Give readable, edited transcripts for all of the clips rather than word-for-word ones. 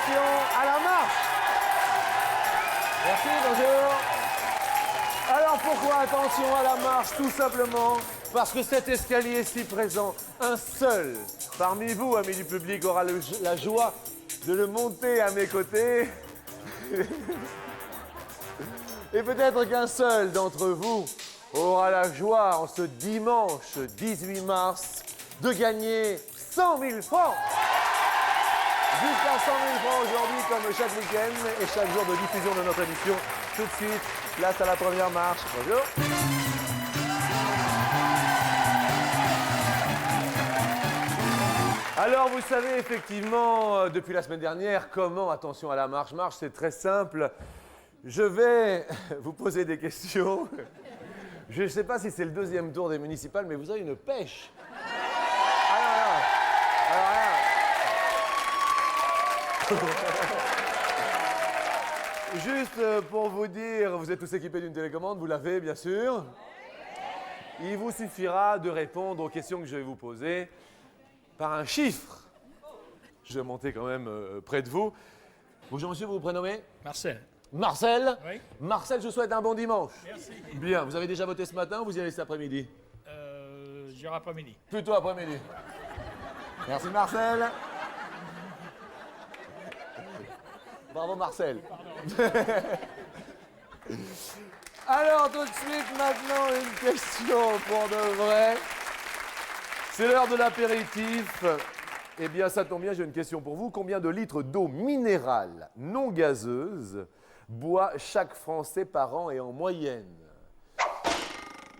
attention à la marche. Merci, bonjour. Alors pourquoi attention à la marche? Tout simplement parce que cet escalier est si présent, un seul parmi vous, amis du public, aura la joie de le monter à mes côtés. Et peut-être qu'un seul d'entre vous aura la joie, en ce dimanche 18 mars, de gagner 100 000 francs. Jusqu'à 100 000 francs aujourd'hui, comme chaque week-end et chaque jour de diffusion de notre émission. Tout de suite, place à la première marche. Bonjour. Alors, vous savez effectivement, depuis la semaine dernière, comment, attention à la marche. Marche, c'est très simple. Je vais vous poser des questions. Je ne sais pas si c'est le deuxième tour des municipales, mais vous avez une pêche. Juste pour vous dire, vous êtes tous équipés d'une télécommande, vous l'avez bien sûr. Il vous suffira de répondre aux questions que je vais vous poser par un chiffre. Je vais monter quand même près de vous. Bonjour monsieur, vous vous prénommez? Marcel. Marcel? Oui. Marcel, je vous souhaite un bon dimanche. Merci. Bien, vous avez déjà voté ce matin ou vous y allez cet après-midi? J'irai après-midi. Plutôt après-midi. Merci Marcel. Bravo Marcel. Alors tout de suite maintenant une question pour de vrai. C'est l'heure de l'apéritif. Eh bien ça tombe bien, j'ai une question pour vous. Combien de litres d'eau minérale non gazeuse boit chaque Français par an et en moyenne?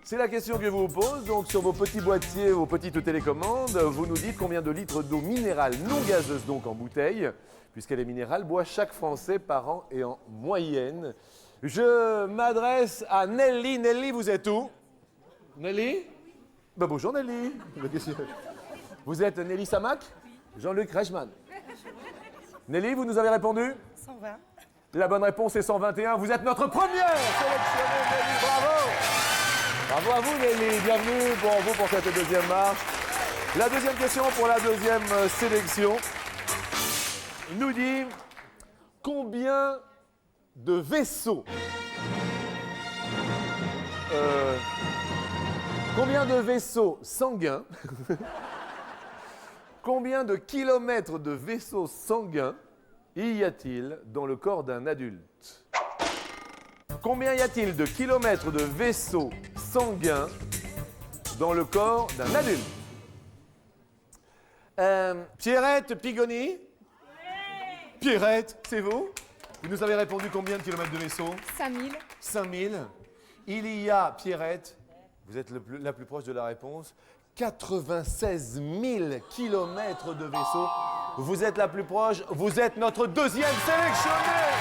C'est la question que je vous pose. Donc sur vos petits boîtiers, vos petites télécommandes, vous nous dites combien de litres d'eau minérale non gazeuse, donc en bouteille, puisqu'elle est minérale, boit chaque Français par an et en moyenne. Je m'adresse à Nelly. Nelly, vous êtes où? Nelly? Ben bonjour Nelly. Vous êtes Nelly Samac? Jean-Luc Reichmann. Nelly, vous nous avez répondu? 120. La bonne réponse est 121. Vous êtes notre première sélectionnée, Nelly. Bravo! Bravo à vous, Nelly. Bienvenue pour vous pour cette deuxième marche. La deuxième question pour la deuxième sélection nous dit combien de vaisseaux combien de vaisseaux sanguins combien de kilomètres de vaisseaux sanguins y a-t-il dans le corps d'un adulte? Combien y a-t-il de kilomètres de vaisseaux sanguins dans le corps d'un adulte? Pierrette Pigoni? Pierrette, c'est vous? Vous nous avez répondu combien de kilomètres de vaisseaux? 5000. 5000. Il y a, Pierrette, vous êtes la plus proche de la réponse, 96 000 kilomètres de vaisseaux. Vous êtes la plus proche, vous êtes notre deuxième sélectionnée.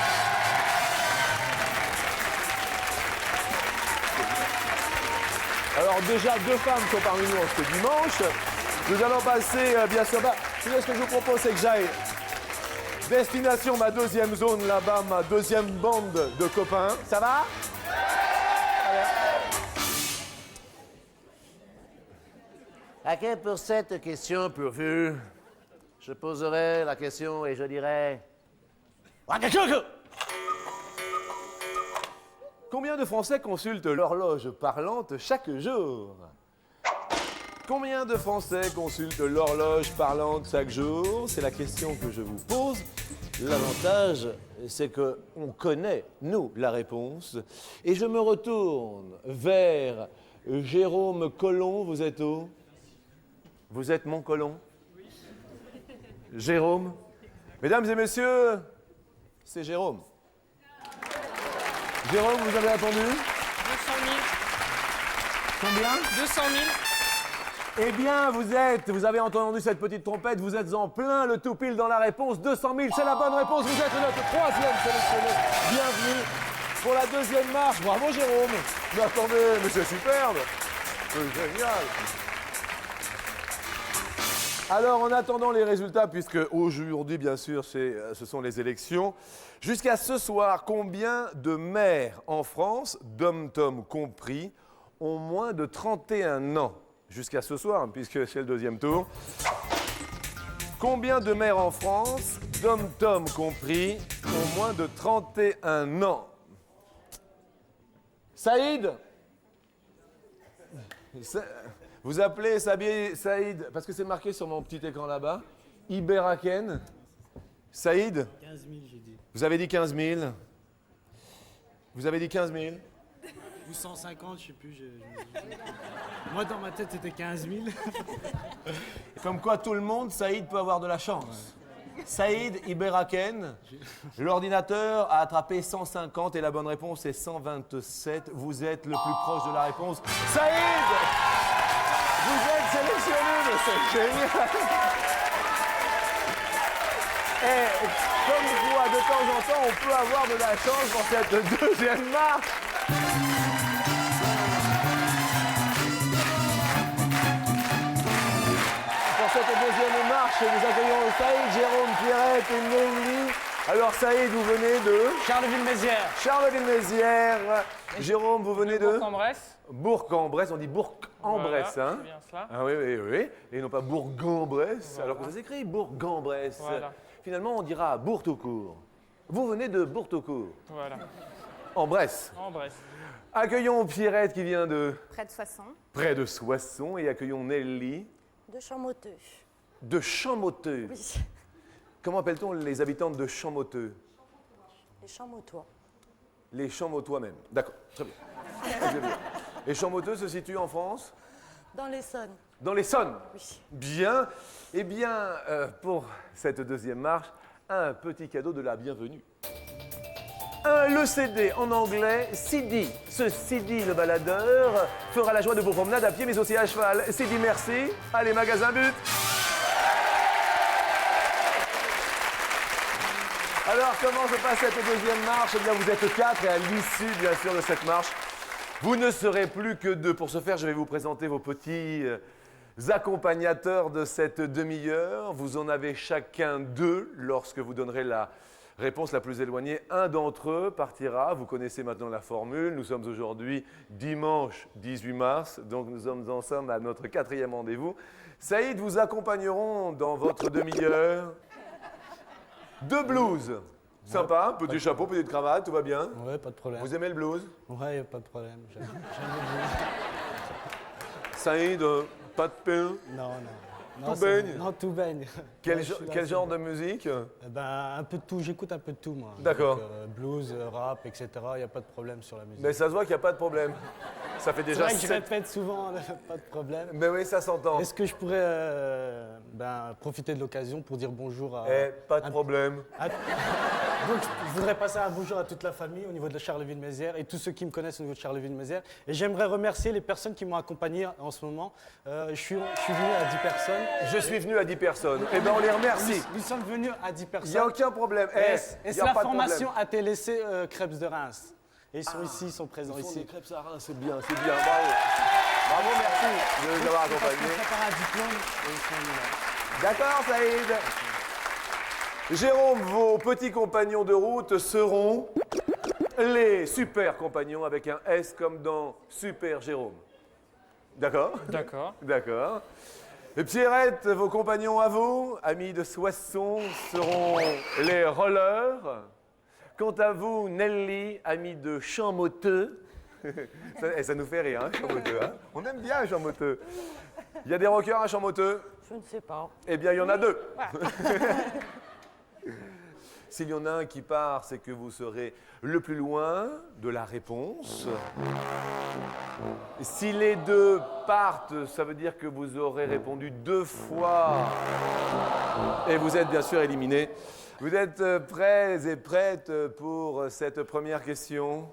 Alors déjà, deux femmes sont parmi nous ce dimanche. Nous allons passer, bien sûr, ce que je vous propose, c'est que j'aille destination ma deuxième zone là-bas, ma deuxième bande de copains. Ça va? Ok, pour cette question, pourvu, je poserai la question et je dirai... Combien de Français consultent l'horloge parlante chaque jour? Combien de Français consultent l'horloge parlante chaque jour? C'est la question que je vous pose. L'avantage, c'est qu'on connaît, nous, la réponse. Et je me retourne vers Jérôme Collomb. Vous êtes où? Vous êtes mon Collomb? Jérôme? Mesdames et messieurs, c'est Jérôme. Jérôme, vous avez répondu? 200 000. Combien? 200 000. Eh bien, vous avez entendu cette petite trompette, vous êtes en plein le tout pile dans la réponse. 200 000, c'est la bonne réponse, vous êtes notre troisième sélectionné. Bienvenue pour la deuxième marche. Bravo Jérôme. Mais attendez, mais c'est superbe. C'est génial. Alors, en attendant les résultats, puisque aujourd'hui, bien sûr, ce sont les élections, jusqu'à ce soir, combien de maires en France, dom-tom compris, ont moins de 31 ans? Jusqu'à ce soir, puisque c'est le deuxième tour. Combien de maires en France, dom-tom compris, ont moins de 31 ans? Saïd? Vous appelez Saïd, parce que c'est marqué sur mon petit écran là-bas. Iberaken. Saïd? 15 000, j'ai dit. Vous avez dit 15 000. Vous avez dit 15 000. Ou 150, je sais plus. Moi, dans ma tête, c'était 15 000. Comme quoi, tout le monde, Saïd peut avoir de la chance. Saïd Iberaken, l'ordinateur a attrapé 150 et la bonne réponse est 127. Vous êtes le plus proche de la réponse. Saïd! Vous êtes sélectionné, mais c'est génial! Et comme quoi, de temps en temps, on peut avoir de la chance pour cette deuxième marche. Pour cette deuxième marche, nous accueillons Saïd, Jérôme, Pierrette et Nelly. Alors Saïd, vous venez de Charleville-Mézières. Charleville-Mézières. Jérôme, vous venez de Bourg-en-Bresse. Bourg-en-Bresse. On dit Bourg-en-Bresse, Voilà, hein? c'est bien cela. Ah oui, oui, oui. Et non pas Bourg-en-Bresse, Voilà. alors que ça s'écrit Bourg-en-Bresse. Voilà. Finalement, on dira Bourg-au-Court. Vous venez de Bourg-au-Court, Voilà, en Bresse. en Bresse. Accueillons Pierrette qui vient de Près de Soissons, près de Soissons et accueillons Nelly de Champmoteux. de Champmoteux. Oui, Comment appelle-t-on les habitantes de Champmoteux? les Champmotois. Les Champmotois même. D'accord, très bien. Très bien. Et Champmoteux se situe en France? Dans l'Essonne. Dans l'Essonne. Oui. Bien. Eh bien, pour cette deuxième marche, un petit cadeau de la bienvenue. Le CD en anglais, CD. Ce CD, le baladeur, fera la joie de vos promenades à pied mais aussi à cheval. CD, merci. Allez, magasin but. Alors, comment se passe cette deuxième marche? Eh bien, vous êtes 4 et à l'issue, bien sûr, de cette marche, vous ne serez plus que 2. Pour ce faire, je vais vous présenter vos petits accompagnateurs de cette demi-heure. Vous en avez chacun 2 lorsque vous donnerez la réponse la plus éloignée. Un d'entre eux partira. Vous connaissez maintenant la formule. Nous sommes aujourd'hui dimanche 18 mars, donc nous sommes ensemble à notre 4e rendez-vous. Saïd, vous accompagneront dans votre demi-heure 2 blues. Sympa, petit chapeau, petite cravate, tout va bien. Ouais, pas de problème. Vous aimez le blues? Ouais, y a pas de problème. J'aime Saïd, pas de pain. Non, non. Tout Non, c'est- baigne. Non, tout baigne. Quel, Ouais, je suis là, quel c'est genre bon. de musique? Eh ben, un peu de tout. J'écoute un peu de tout, moi. D'accord. Donc, blues, rap, etc. Il n'y a pas de problème sur la musique. Mais ça se voit qu'il n'y a pas de problème. Ça fait C'est déjà vrai que je 7... répète souvent, pas de problème. Mais oui, ça s'entend. Est-ce que je pourrais profiter de l'occasion pour dire bonjour à... Pas de problème. Donc, je voudrais passer un bonjour à toute la famille au niveau de Charleville-Mézières et tous ceux qui me connaissent au niveau de Charleville-Mézières. Et j'aimerais remercier les personnes qui m'ont accompagné en ce moment. Je suis venu à 10 personnes. Je suis venu à 10 personnes. Eh bien, on les remercie. Nous sommes venus à 10 Il personnes. n'y a aucun problème. Et Il y c'est a la pas de formation problème. ATLC Crêpes de Reims. Et ils sont ici, ils sont présents Ils font des ici. crêpes Sarah, c'est bien, c'est bien. Bravo. Bravo, merci de nous avoir Parce qu'on accompagnés. prépare un diplôme et ils sont venus là. D'accord, Saïd. Jérôme, vos petits compagnons de route seront les super compagnons avec un S comme dans Super Jérôme. D'accord? D'accord. D'accord. Et Pierrette, vos compagnons à vous, amis de Soissons, seront les rollers. Quant à vous, Nelly, amis de Champmoteux, ça nous fait rire, hein, Champmoteux. Hein, on aime bien Champmoteux. Il y a des rockers à Champmoteux? Je ne sais pas. Eh bien, il y en a 2. S'il y en a un qui part, c'est que vous serez le plus loin de la réponse. Si les 2 partent, ça veut dire que vous aurez répondu 2 fois. Et vous êtes bien sûr éliminé. Vous êtes prêts et prêtes pour cette première question?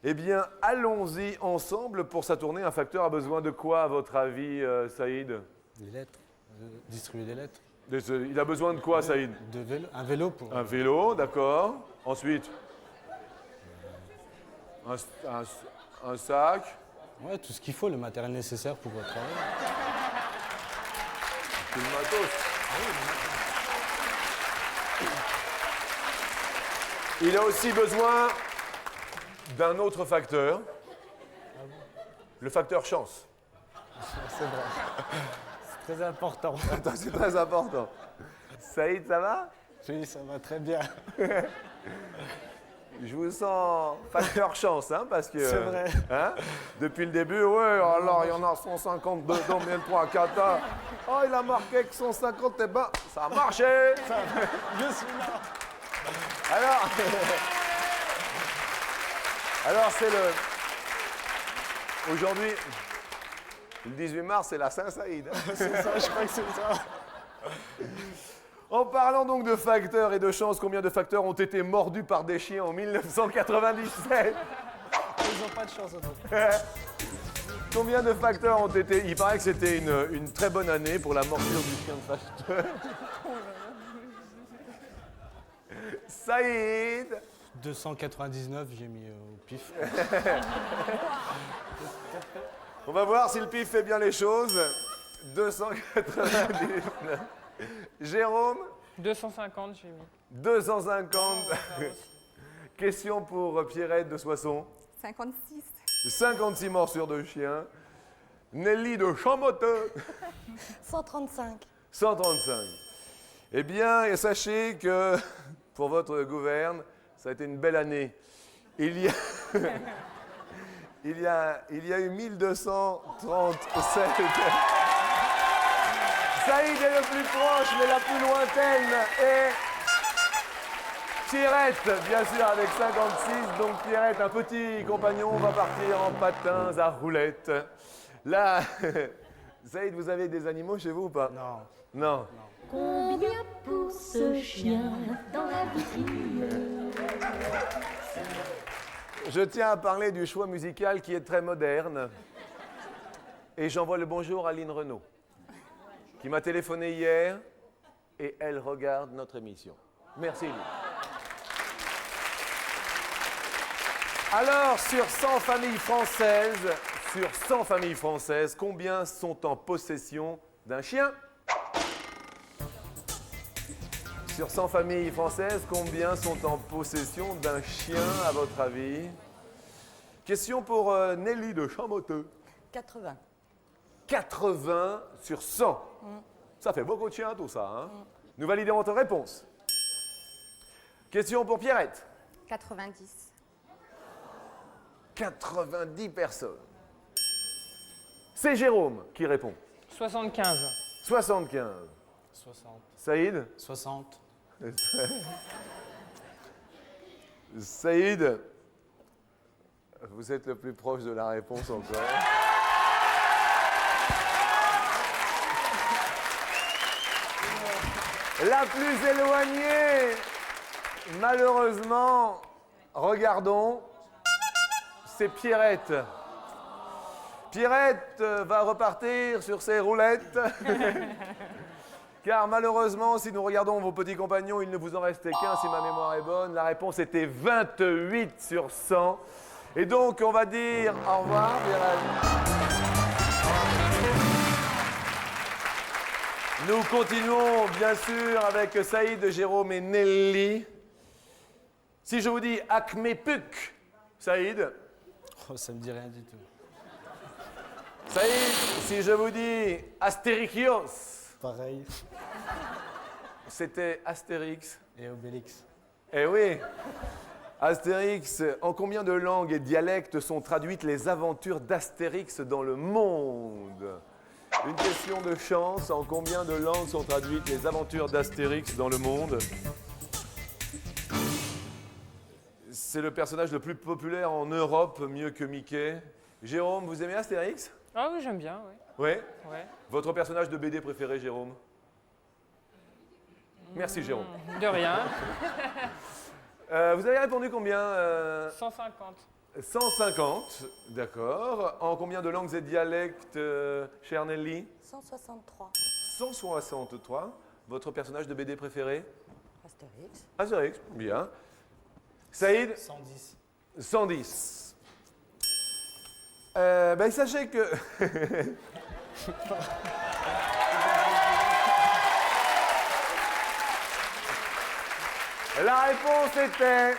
Eh bien, allons-y ensemble. Pour sa tournée, un facteur a besoin de quoi, à votre avis, Saïd? Les lettres. Distribuer des lettres. Il a besoin de quoi, Saïd? Un vélo pour... Un vélo, d'accord. Ensuite, un sac. Ouais, tout ce qu'il faut, le matériel nécessaire pour travailler. Tout le matos. Il a aussi besoin d'un autre facteur. Le facteur chance. C'est vrai. C'est très important. Attends, c'est très important. Saïd, ça va? Oui, ça va très bien. Je vous sens facteur chance, hein, parce que... C'est vrai. Hein, depuis le début, ouais, alors il y en a 150 dedans, bien le point à Kata. Oh, il a marqué que 150, eh ben, ça a marché. Je suis là. Alors, alors c'est le... Aujourd'hui, le 18 mars, c'est la Saint-Saïd. C'est ça, je crois que c'est ça. En parlant donc de facteurs et de chance, combien de facteurs ont été mordus par des chiens en 1997? Ils n'ont pas de chance. Combien de facteurs ont été... Il paraît que c'était une très bonne année pour la morsure du chien de facteur. Saïd. 299, j'ai mis au pif. On va voir si le pif fait bien les choses. 299. Jérôme. 250, j'ai mis. 250. Question pour Pierrette de Soissons. 56. 56 morsures de chien. Nelly de Champmoteux. 135. 135. Eh bien, et sachez que pour votre gouverne, ça a été une belle année. Il y a, il y a eu 1237. Saïd est le plus proche, mais la plus lointaine est Pierrette, bien sûr, avec 56. Donc Pierrette, un petit compagnon, va partir en patins à roulettes. Là, Saïd, vous avez des animaux chez vous ou pas? Non. Non. Combien pour ce chien dans la vitrine? Je tiens à parler du choix musical qui est très moderne. Et j'envoie le bonjour à Lynn Renaud, qui m'a téléphoné hier et elle regarde notre émission. Merci Lynn. Alors, sur 100 familles françaises, combien sont en possession d'un chien? Sur 100 familles françaises, combien sont en possession d'un chien, à votre avis? Question pour Nelly de Champmoteux. 80. 80 sur 100. Ça fait beaucoup de chiens, tout ça. Hein? Nous validons votre réponse. Question pour Pierrette. 90. 90 personnes. C'est Jérôme qui répond. 75. 75. 60. Saïd? 60. Saïd, vous êtes le plus proche de la réponse encore. La plus éloignée, malheureusement, regardons, c'est Pierrette. Pierrette va repartir sur ses roulettes. Car malheureusement, si nous regardons vos petits compagnons, il ne vous en restait qu'un, si ma mémoire est bonne. La réponse était 28 sur 100. Et donc, on va dire au revoir, Pierrette. Nous continuons, bien sûr, avec Saïd, Jérôme et Nelly. Si je vous dis Acmépuk, Saïd. Oh, ça me dit rien du tout. Saïd, si je vous dis Astérichios. Pareil. C'était Astérix. Et Obélix. Eh oui. Astérix, en combien de langues et dialectes sont traduites les aventures d'Astérix dans le monde? Une question de chance, en combien de langues sont traduites les aventures d'Astérix dans le monde? C'est le personnage le plus populaire en Europe, mieux que Mickey. Jérôme, vous aimez Astérix? Ah oui, j'aime bien, oui. Oui. Ouais. Votre personnage de BD préféré, Jérôme? Merci, Jérôme. De rien. Vous avez répondu combien 150. 150, d'accord. En combien de langues et dialectes, chère Nelly? 163. 163. Votre personnage de BD préféré? Astérix. Astérix, bien. Saïd? 110. 110. Sachez que... La réponse était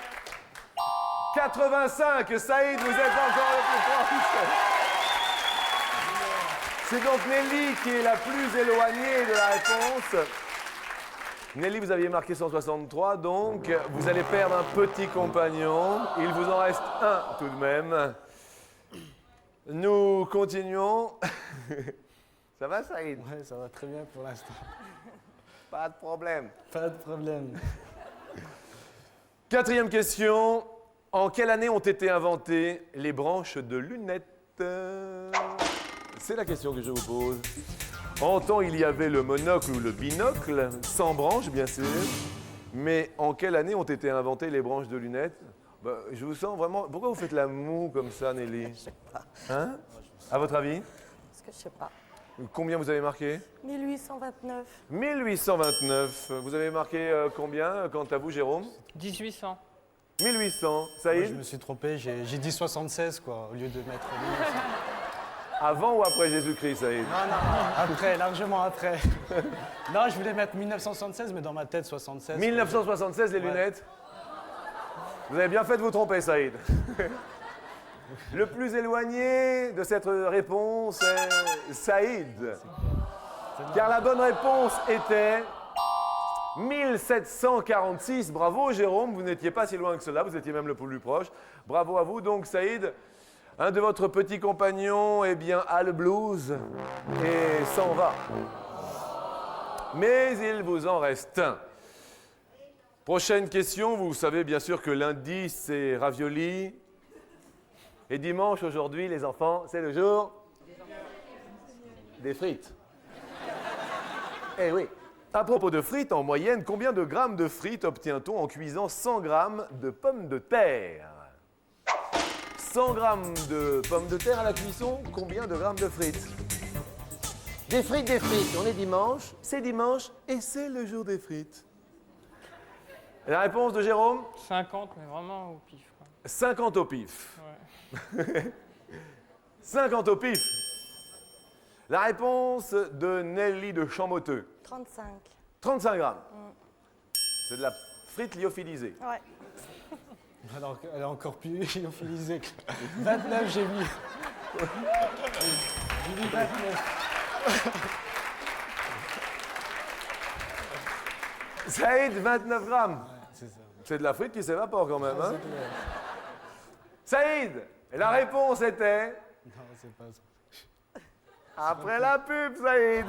85. Saïd, vous êtes encore le plus proche. C'est donc Nelly qui est la plus éloignée de la réponse. Nelly, vous aviez marqué 163, donc vous allez perdre un petit compagnon. Il vous en reste un tout de même. Nous continuons. Ça va, Saïd? Ouais, ça va très bien pour l'instant. Pas de problème. Pas de problème. Quatrième question. En quelle année ont été inventées les branches de lunettes? C'est la question que je vous pose. En temps, il y avait le monocle ou le binocle, sans branches, bien sûr. Mais en quelle année ont été inventées les branches de lunettes? Bah, je vous sens vraiment... Pourquoi vous faites la moue comme ça, Nelly? Je sais pas. Hein? À votre avis? Parce que je sais pas. Combien vous avez marqué? 1829. 1829. Vous avez marqué combien, quant à vous, Jérôme? 1800. 1800. Moi, Saïd? je me suis trompé, j'ai dit 76 quoi, au lieu de mettre 1900. Avant ou après Jésus-Christ, Saïd? Non, après, largement après. Non, je voulais mettre 1976, mais dans ma tête 76. 1976, les Ouais. lunettes? Vous avez bien fait de vous tromper, Saïd. Le plus éloigné de cette réponse est Saïd. Car la bonne réponse était 1746. Bravo, Jérôme, vous n'étiez pas si loin que cela, vous étiez même le plus proche. Bravo à vous. Donc, Saïd, un de votre petits compagnons, eh bien, a le blues et s'en va. Mais il vous en reste un. Prochaine question, vous savez bien sûr que lundi, c'est ravioli. Et dimanche, aujourd'hui, les enfants, c'est le jour des frites. Eh oui. À propos de frites, en moyenne, combien de grammes de frites obtient-on en cuisant 100 grammes de pommes de terre? 100 grammes de pommes de terre à la cuisson, combien de grammes de frites? Des frites, on est dimanche, c'est dimanche et c'est le jour des frites. La réponse de Jérôme? 50, mais vraiment au pif, quoi. 50 au pif. Ouais. 50 au pif. La réponse de Nelly de Champmoteux. 35. 35 grammes. C'est de la frite lyophilisée. Ouais. Alors qu'elle est encore plus lyophilisée que 29, j'ai mis. J'ai mis 29. Saïd, 29 grammes. C'est ça. C'est de la frite qui s'évapore quand même. Hein? C'est clair. Saïd, et la réponse était Non, c'est pas ça. après la pub, Saïd.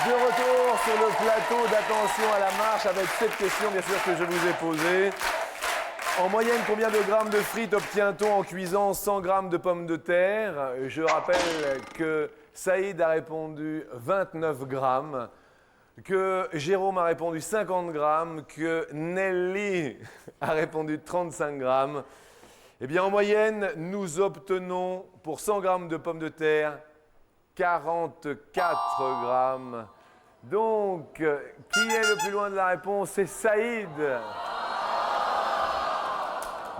De retour sur le plateau d'attention à la marche avec cette question bien sûr que je vous ai posée. En moyenne, combien de grammes de frites obtient-on en cuisant 100 grammes de pommes de terre? Je rappelle que Saïd a répondu 29 grammes, que Jérôme a répondu 50 grammes, que Nelly a répondu 35 grammes. Eh bien, en moyenne, nous obtenons pour 100 grammes de pommes de terre 44 grammes. Donc, qui est le plus loin de la réponse? C'est Saïd.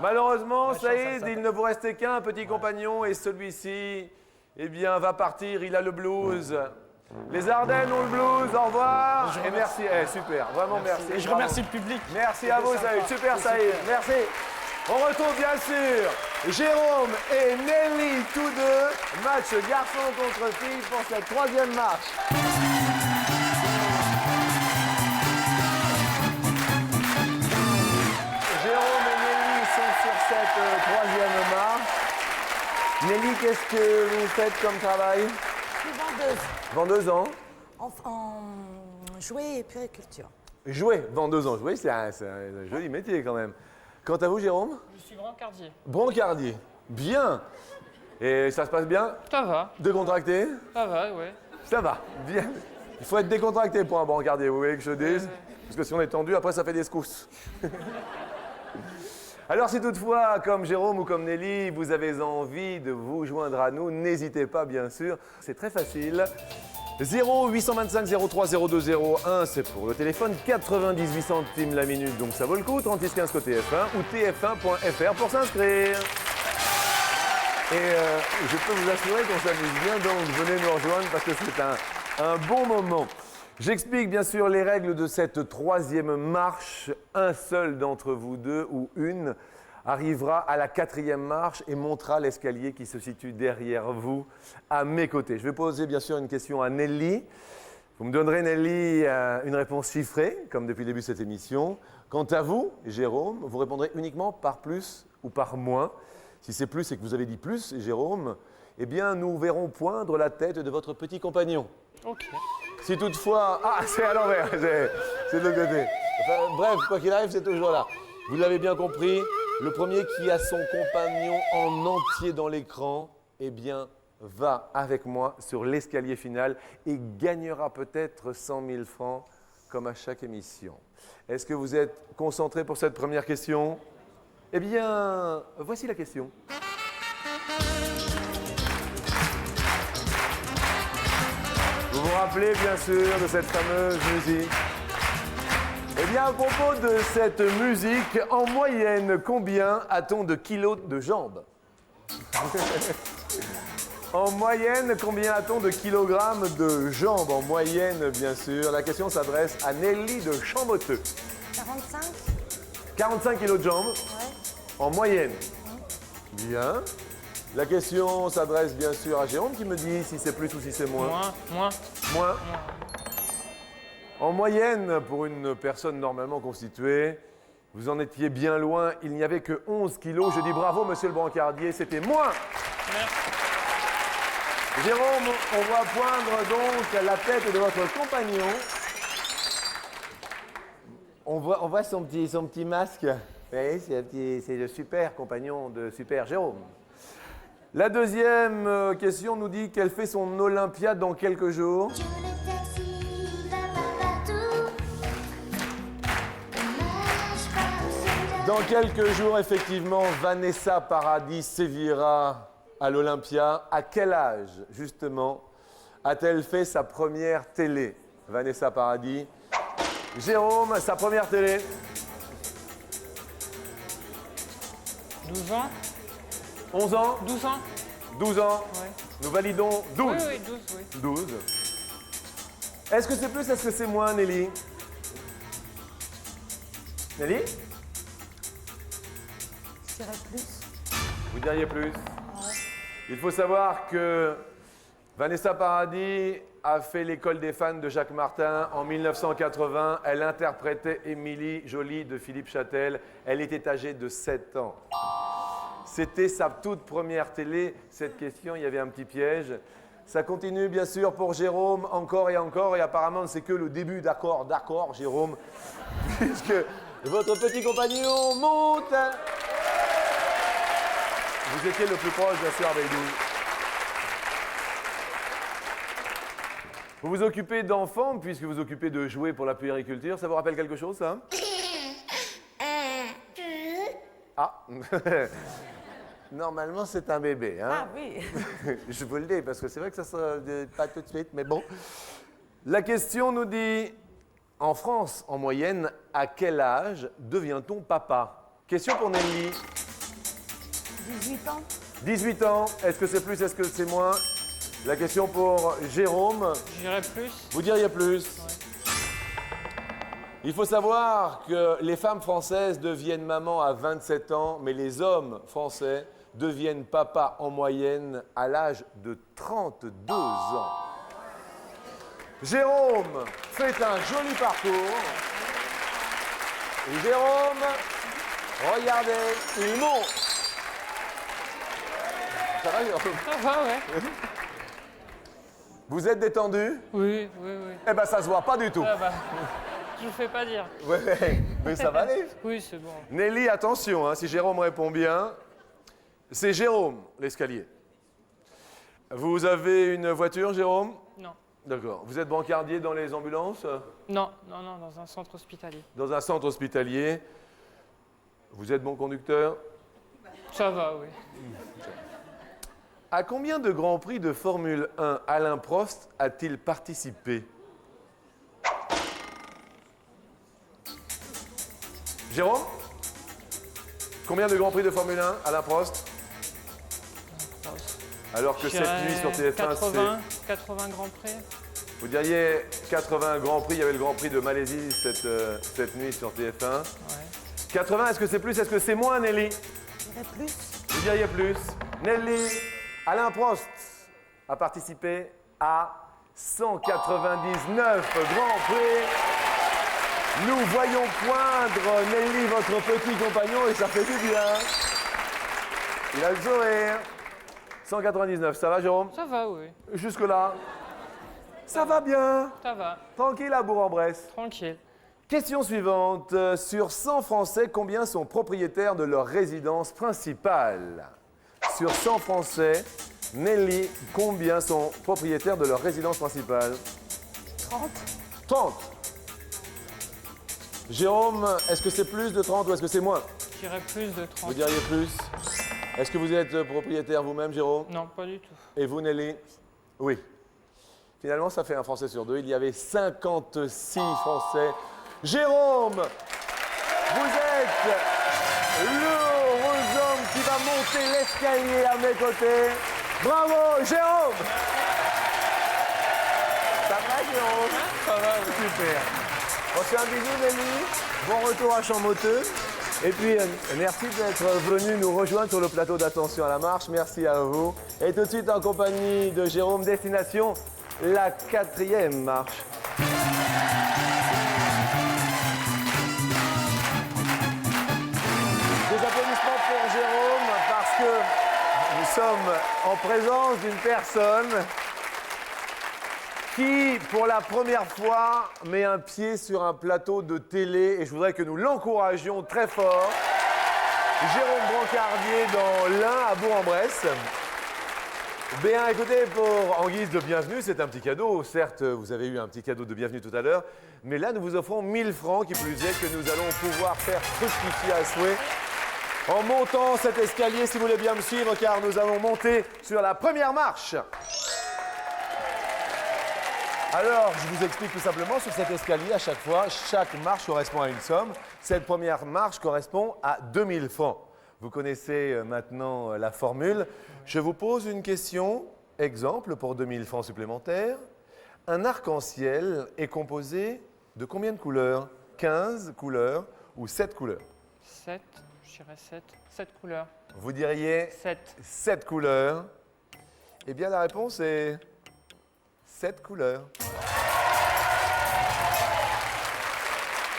Malheureusement, Ouais, Saïd, ça. il ne vous restait qu'un petit compagnon et celui-ci, eh bien, va partir. Il a le blues. Les Ardennes ont le blues. Au revoir. Et merci. Eh, super. Vraiment merci. Et je Bravo. remercie le public. Merci à vous, C'était Saïd. sympa. Super, C'était Saïd. super. Merci. On retrouve bien sûr Jérôme et Nelly, tous deux. Match garçon contre fille pour cette troisième marche. Jérôme et Nelly sont sur cette troisième marche. Nelly, qu'est-ce que vous faites comme travail? Je suis vendeuse Vendeuse en en jouets et puriculture. jouets. Vendeuse en jouets, c'est un joli métier quand même. Quant à vous, Jérôme? Je suis brancardier. Brancardier. Bien. Et ça se passe bien? Ça va, Décontracté? ça va, ouais. Ça va. Bien. Il faut être décontracté pour un brancardier, vous voyez que je dise? Parce que si on est tendu, après ça fait des secousses. Alors si toutefois, comme Jérôme ou comme Nelly, vous avez envie de vous joindre à nous, n'hésitez pas bien sûr. C'est très facile. 0 825 03 02 01, c'est pour le téléphone, 98 centimes la minute, donc ça vaut le coup, 36 15 côté TF1 ou tf1.fr pour s'inscrire. Et je peux vous assurer qu'on s'amuse bien, donc venez nous rejoindre parce que c'est un bon moment. J'explique bien sûr les règles de cette troisième marche. Un seul d'entre vous deux ou une arrivera à la 4e marche et montera l'escalier qui se situe derrière vous, à mes côtés. Je vais poser bien sûr une question à Nelly. Vous me donnerez, Nelly, une réponse chiffrée, comme depuis le début de cette émission. Quant à vous, Jérôme, vous répondrez uniquement par plus ou par moins. Si c'est plus et que vous avez dit plus, Jérôme, eh bien, nous verrons poindre la tête de votre petit compagnon. Ok. Si toutefois... Ah, c'est à l'envers, c'est de l'autre côté. Enfin, bref, quoi qu'il arrive, c'est toujours là. Vous l'avez bien compris, le premier qui a son compagnon en entier dans l'écran, eh bien, va avec moi sur l'escalier final et gagnera peut-être 100 000 francs, comme à chaque émission. Est-ce que vous êtes concentrés pour cette première question? Eh bien, voici la question. Vous vous rappelez bien sûr de cette fameuse musique? Eh bien, à propos de cette musique, en moyenne, combien a-t-on de kilos de jambes? En moyenne, combien a-t-on de kilogrammes de jambes? En moyenne, bien sûr. La question s'adresse à Nelly de Chamboteux. 45? 45 kilos de jambes, Ouais. en moyenne. Bien. La question s'adresse bien sûr à Jérôme qui me dit si c'est plus ou si c'est moins. Moins. En moyenne, pour une personne normalement constituée, vous en étiez bien loin. Il n'y avait que 11 kilos. Je dis bravo, monsieur le brancardier, c'était moins. Merci. Jérôme, on va poindre donc la tête de votre compagnon. On voit son petit masque. Oui, c'est le super compagnon de Super Jérôme. La deuxième question nous dit qu'elle fait son Olympiade dans quelques jours. Dans quelques jours, effectivement, Vanessa Paradis sévira à l'Olympia. À quel âge, justement, a-t-elle fait sa première télé, Vanessa Paradis? Jérôme, sa première télé? 12 ans 11 ans? 12 ans 12 ans? Ouais. Nous validons 12. Oui, oui, 12, oui. 12. Est-ce que c'est plus, est-ce que c'est moins, Nelly? Nelly? Je dirais plus. Vous diriez plus? Il faut savoir que Vanessa Paradis a fait l'école des fans de Jacques Martin en 1980. Elle interprétait Émilie Joly de Philippe Châtel. Elle était âgée de 7 ans. C'était sa toute première télé. Cette question, il y avait un petit piège. Ça continue bien sûr pour Jérôme, encore et encore. Et apparemment, c'est que le début d'accord, Jérôme. Puisque votre petit compagnon monte. Vous étiez le plus proche, bien sûr, avec nous. Vous vous occupez d'enfants, puisque vous vous occupez de jouets pour la puériculture. Ça vous rappelle quelque chose, ça? Ah. Normalement, c'est un bébé. Hein? Ah oui. Je vous le dis, parce que c'est vrai que ça sera pas tout de suite, mais bon. La question nous dit, en France, en moyenne, à quel âge devient-on papa? Question pour Nelly. 18 ans? 18 ans, est-ce que c'est plus, est-ce que c'est moins? La question pour Jérôme. J'irais plus. Vous diriez plus? Ouais. Il faut savoir que les femmes françaises deviennent maman à 27 ans, mais les hommes français deviennent papa en moyenne à l'âge de 32 ans. Jérôme fait un joli parcours. Et Jérôme, regardez, il monte. Ça va, Jérôme? Ça va, ouais. Vous êtes détendu? Oui, oui, oui. Eh ben, ça se voit pas du tout. Ça va. Je vous fais pas dire. Ouais, mais ça va aller. Oui, c'est bon. Nelly, attention, hein, si Jérôme répond bien, c'est Jérôme, l'escalier. Vous avez une voiture, Jérôme? Non. D'accord. Vous êtes brancardier dans les ambulances? Non, non, non, dans un centre hospitalier. Dans un centre hospitalier? Vous êtes bon conducteur? Ça va, oui. À combien de Grands Prix de Formule 1 Alain Prost a-t-il participé? Jérôme? Combien de Grands Prix de Formule 1 Alain Prost? Alors que Je cette nuit sur dirais TF1, 80 Grands Prix. vous diriez 80 Grands Prix, il y avait le Grand Prix de Malaisie cette nuit sur TF1. Ouais. 80, est-ce que c'est plus, est-ce que c'est moins, Nelly? Je dirais plus. Vous diriez plus. Nelly, Alain Prost a participé à 199 Grands Prix. Nous voyons poindre Nelly, votre petit compagnon, et ça fait du bien. Il a le sourire. 199, ça va, Jérôme? Ça va, oui. Jusque-là? Ça va bien. Ça va. Tranquille à Bourg-en-Bresse. Tranquille. Question suivante. Sur 100 Français, combien sont propriétaires de leur résidence principale? Sur 100 Français, Nelly, combien sont propriétaires de leur résidence principale? 30. 30. Jérôme, est-ce que c'est plus de 30 ou est-ce que c'est moins? Je dirais plus de 30. Vous diriez plus. Est-ce que vous êtes propriétaire vous-même, Jérôme? Non, pas du tout. Et vous, Nelly? Oui. Finalement, ça fait un Français sur deux. Il y avait 56 Français. Jérôme, vous êtes l'heureux homme qui va monter l'escalier à mes côtés. Bravo, Jérôme! Ça va, Jérôme? Ça va, oui. Super. On se fait un bisou, Nelly. Bon retour à Champmoteux. Et puis, merci d'être venu nous rejoindre sur le plateau d'Attention à la marche. Merci à vous. Et tout de suite, en compagnie de Jérôme, destination la 4e marche. Des applaudissements pour Jérôme parce que nous sommes en présence d'une personne qui, pour la première fois, met un pied sur un plateau de télé et je voudrais que nous l'encouragions très fort. Jérôme Brancardier dans l'Ain à Bourg-en-Bresse. Bien, écoutez, en guise de bienvenue, c'est un petit cadeau. Certes, vous avez eu un petit cadeau de bienvenue tout à l'heure, mais là, nous vous offrons 1000 francs, qui plus est, que nous allons pouvoir faire fructifier à souhait en montant cet escalier, si vous voulez bien me suivre, car nous allons monter sur la première marche. Alors, je vous explique tout simplement, sur cet escalier, à chaque fois, chaque marche correspond à une somme. Cette première marche correspond à 2000 francs. Vous connaissez maintenant la formule. Je vous pose une question, exemple pour 2000 francs supplémentaires. Un arc-en-ciel est composé de combien de couleurs? 15 couleurs ou 7 couleurs? 7, je dirais 7. 7 couleurs. Vous diriez 7. 7 couleurs. Eh bien, la réponse est 7 couleurs.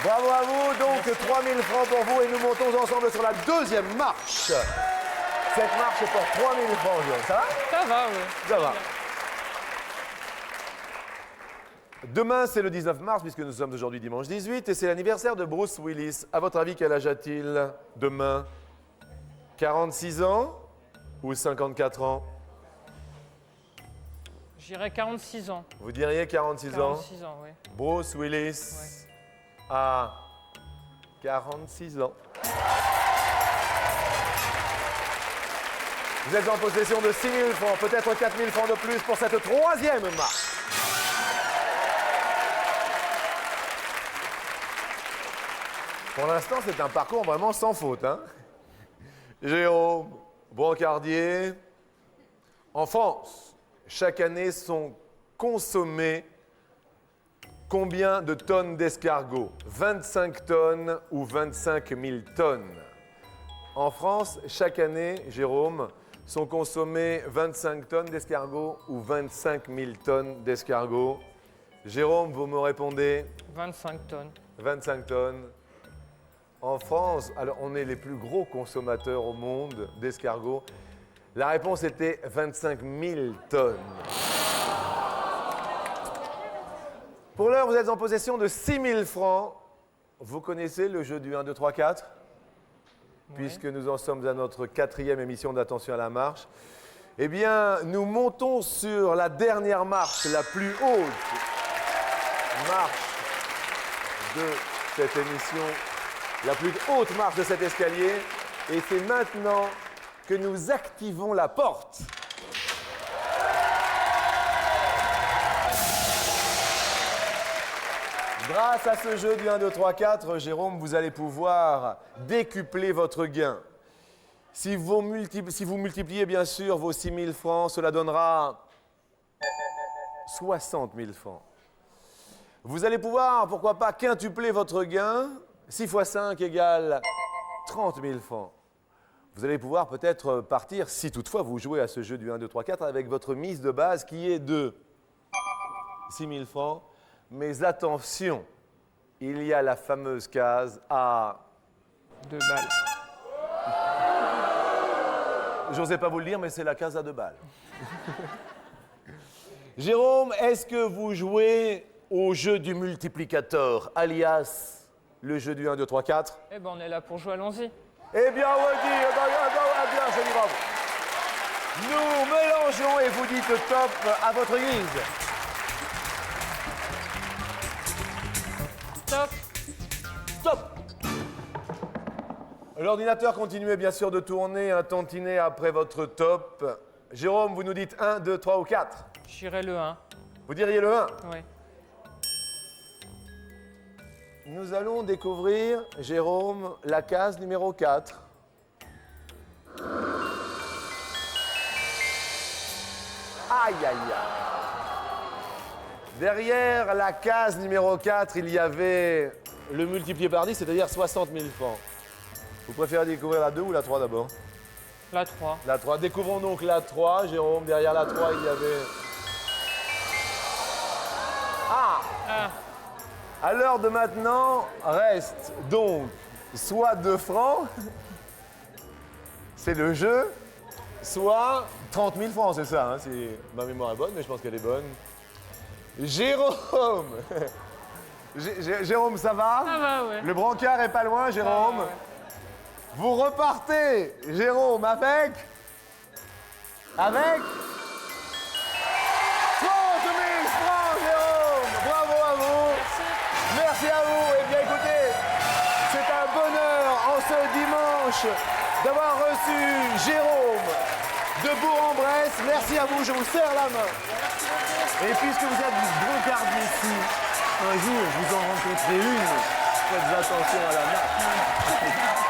Bravo à vous, donc 3000 francs pour vous et nous montons ensemble sur la deuxième marche. Cette marche est pour 3000 francs, Jérôme. Ça va? Ça va, oui. Ça va. Demain, c'est le 19 mars, puisque nous sommes aujourd'hui dimanche 18, et c'est l'anniversaire de Bruce Willis. À votre avis, quel âge a-t-il demain? 46 ans ou 54 ans? Je dirais 46 ans. Vous diriez 46 ans? 46 ans, oui. Bruce Willis a 46 ans. Vous êtes en possession de 6 000 francs, peut-être 4 000 francs de plus pour cette troisième marche. Pour l'instant, c'est un parcours vraiment sans faute, hein? Jérôme Brancardier. En France, chaque année sont consommés combien de tonnes d'escargots? 25 tonnes ou 25 000 tonnes? En France, chaque année, Jérôme, sont consommées 25 tonnes d'escargots ou 25 000 tonnes d'escargots? Jérôme, vous me répondez? 25 tonnes. 25 tonnes. En France, alors on est les plus gros consommateurs au monde d'escargots. La réponse était 25 000 tonnes. Pour l'heure, vous êtes en possession de 6 000 francs. Vous connaissez le jeu du 1, 2, 3, 4 ? Puisque nous en sommes à notre 4e émission d'Attention à la marche. Eh bien, nous montons sur la dernière marche, la plus haute marche de cette émission, la plus haute marche de cet escalier. Et c'est maintenant que nous activons la porte. Grâce à ce jeu du 1, 2, 3, 4, Jérôme, vous allez pouvoir décupler votre gain. Si vous multipliez bien sûr vos 6 000 francs, cela donnera 60 000 francs. Vous allez pouvoir, pourquoi pas, quintupler votre gain. 6 x 5 égale 30 000 francs. Vous allez pouvoir peut-être partir, si toutefois vous jouez à ce jeu du 1, 2, 3, 4, avec votre mise de base qui est de 6 000 francs. Mais attention, il y a la fameuse case à... 2 balles. J'osais pas vous le dire, mais c'est la case à 2 balles. Jérôme, est-ce que vous jouez au jeu du multiplicateur, alias le jeu du 1, 2, 3, 4? Eh ben, on est là pour jouer, allons-y. Eh bien, Wadi, bien, joli bravo. Nous mélangeons et vous dites top à votre guise. Top. Top. L'ordinateur continuait bien sûr de tourner un tantinet après votre top. Jérôme, vous nous dites 1, 2, 3 ou 4. J'irai le 1. Vous diriez le 1. Oui. Nous allons découvrir, Jérôme, la case numéro 4. Aïe, aïe, aïe. Derrière la case numéro 4, il y avait le multiplié par 10, c'est-à-dire 60 000 francs. Vous préférez découvrir la 2 ou la 3 d'abord? La 3. La 3. Découvrons donc la 3, Jérôme. Derrière la 3, il y avait... Ah! Ah. À l'heure de maintenant, reste donc soit 2 francs, c'est le jeu, soit 30 000 francs, c'est ça, hein, si ma mémoire est bonne, mais je pense qu'elle est bonne. Jérôme Jérôme, ça va? Ça va, ouais. Le brancard est pas loin, Jérôme. Ouais. Vous repartez, Jérôme, avec 30 000 francs, Jérôme. Bravo à vous. Merci à vous. Eh bien, écoutez, c'est un bonheur en ce dimanche d'avoir reçu Jérôme de Bourg-en-Bresse. Merci à vous, je vous serre la main. Et puisque vous êtes du brancardier ici, un jour vous en rencontrez une, faites attention à la nappe.